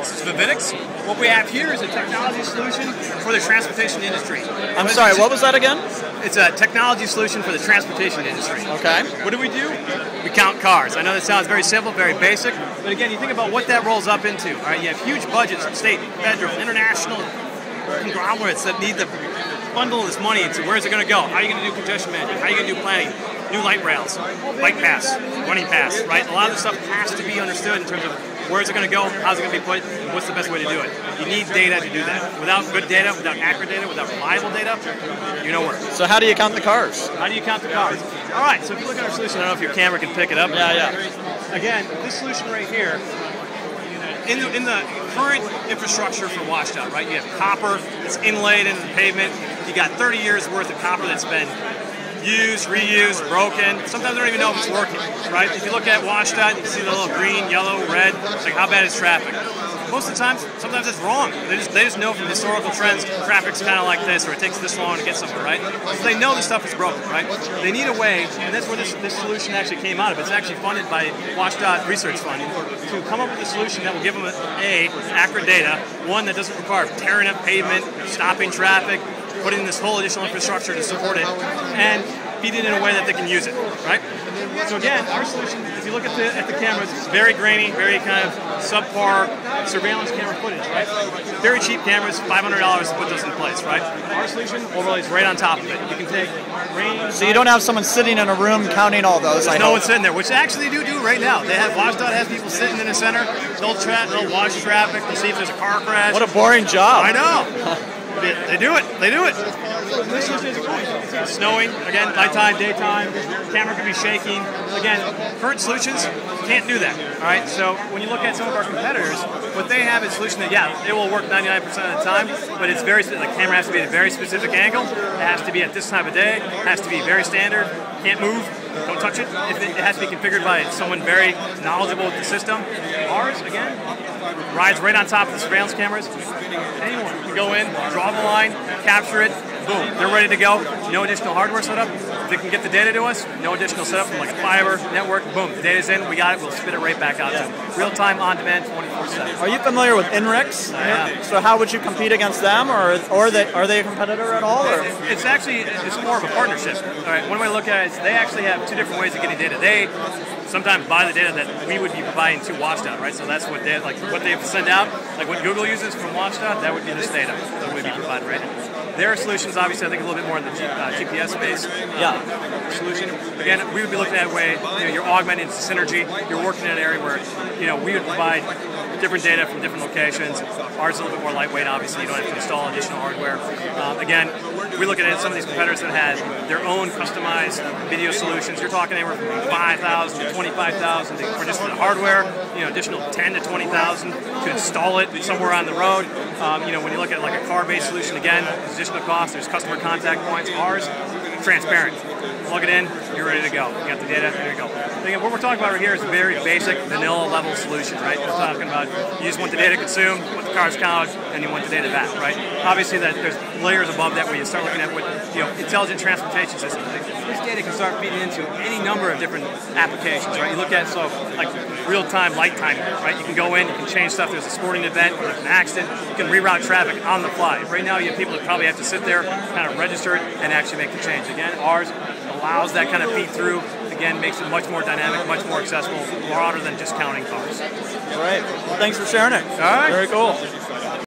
This is Vivitics. What we have here is a technology solution for the transportation industry. I'm sorry, what was that again? It's a technology solution for the transportation industry. Okay. What do? We count cars. I know that sounds very simple, very basic, but again, you think about what that rolls up into. All right, you have huge budgets, state, federal, international conglomerates that need to bundle this money into where's it going to go? How are you going to do congestion management? How are you going to do planning? New light rails, bike pass, running pass, right? A lot of this stuff has to be understood in terms of where's it going to go, how's it going to be put, and what's the best way to do it. You need data to do that. Without good data, without accurate data, without reliable data, you're nowhere. So how do you count the cars? How do you count the cars? All right, so if you look at our solution, I don't know if your camera can pick it up. Yeah. Again, this solution right here, in the current infrastructure for washed-out, right? You have copper that's inlaid into the pavement. You got 30 years worth of copper that's been used, reused, broken. Sometimes they don't even know if it's working, right? If you look at washed-out, you can see the little green, yellow, red. It's like, how bad is traffic? Most of the time, sometimes it's wrong. They just know from historical trends, traffic's kind of like this, or it takes this long to get somewhere, right? So they know the stuff is broken, right? They need a way, and that's where this solution actually came out of. It's actually funded by WashDOT Research Fund to come up with a solution that will give them accurate data, one that doesn't require tearing up pavement, stopping traffic, putting this whole additional infrastructure to support it, and feed it in a way that they can use it, right? So again, our solution, if you look at the cameras, it's very grainy, very kind of subpar surveillance camera footage, right? Very cheap cameras, $500 to put those in place, right? Our solution overlays right on top of it. You can take rain. So you don't have someone sitting in a room counting all those. There's no one sitting there, which actually do right now. They have WashDOT has people sitting in the center. They'll watch traffic. They'll see if there's a car crash. What a boring job. I know. They do it. This is it's snowing, again, nighttime, daytime, camera can be shaking. Again, current solutions can't do that, all right? So when you look at some of our competitors, what they have is a solution that, it will work 99% of the time, but it's the camera has to be at a very specific angle, it has to be at this time of day, it has to be very standard, can't move, don't touch it. It has to be configured by someone very knowledgeable with the system. Ours, again, rides right on top of the surveillance cameras. Anyone can go in, draw the line, capture it, boom, they're ready to go. No additional hardware setup. If they can get the data to us, no additional setup from like fiber, network, boom, the data's in, we got it, we'll spit it right back out to them. Real time, on demand, 24/7. Are you familiar with INRIX? I am. So how would you compete against them, or are they a competitor at all? Or? It's more of a partnership. All right, one way to look at it is they actually have two different ways of getting data. They sometimes buy the data that we would be providing to WashDOT, right? So that's what they send out, like what Google uses from WashDOT, that would be this data that would be provided, right? Their solutions, obviously, I think a little bit more in the GPS space. Solution. Again, we would be looking at a way, you're augmenting synergy. You're working in an area where, we would provide different data from different locations. Ours is a little bit more lightweight, obviously. You don't have to install additional hardware. Again, we look at some of these competitors that have their own customized video solutions. You're talking anywhere from $5,000 to $25,000 for just the hardware, additional $10,000 to $20,000 to install it somewhere on the road. When you look at like a car-based solution, again, there's additional costs, there's customer contact points. Ours, transparent. Plug it in, you're ready to go. You got the data, there you go. Again, what we're talking about right here is a very basic vanilla level solution, right? We're talking about you just want the data consumed, want the cars counted, and you want the data back, right? Obviously, there's layers above that where you start looking at what intelligent transportation systems. This data can start feeding into any number of different applications, right? You look at like real-time light timing, right? You can go in, you can change stuff. There's a sporting event or there's an accident. You can reroute traffic on the fly. Right now, you have people that probably have to sit there, kind of register it, and actually make the change. Again, ours allows that kind of feed through. Again, makes it much more dynamic, much more accessible, broader than just counting cars. All right. Well, thanks for sharing it. All right. Very cool.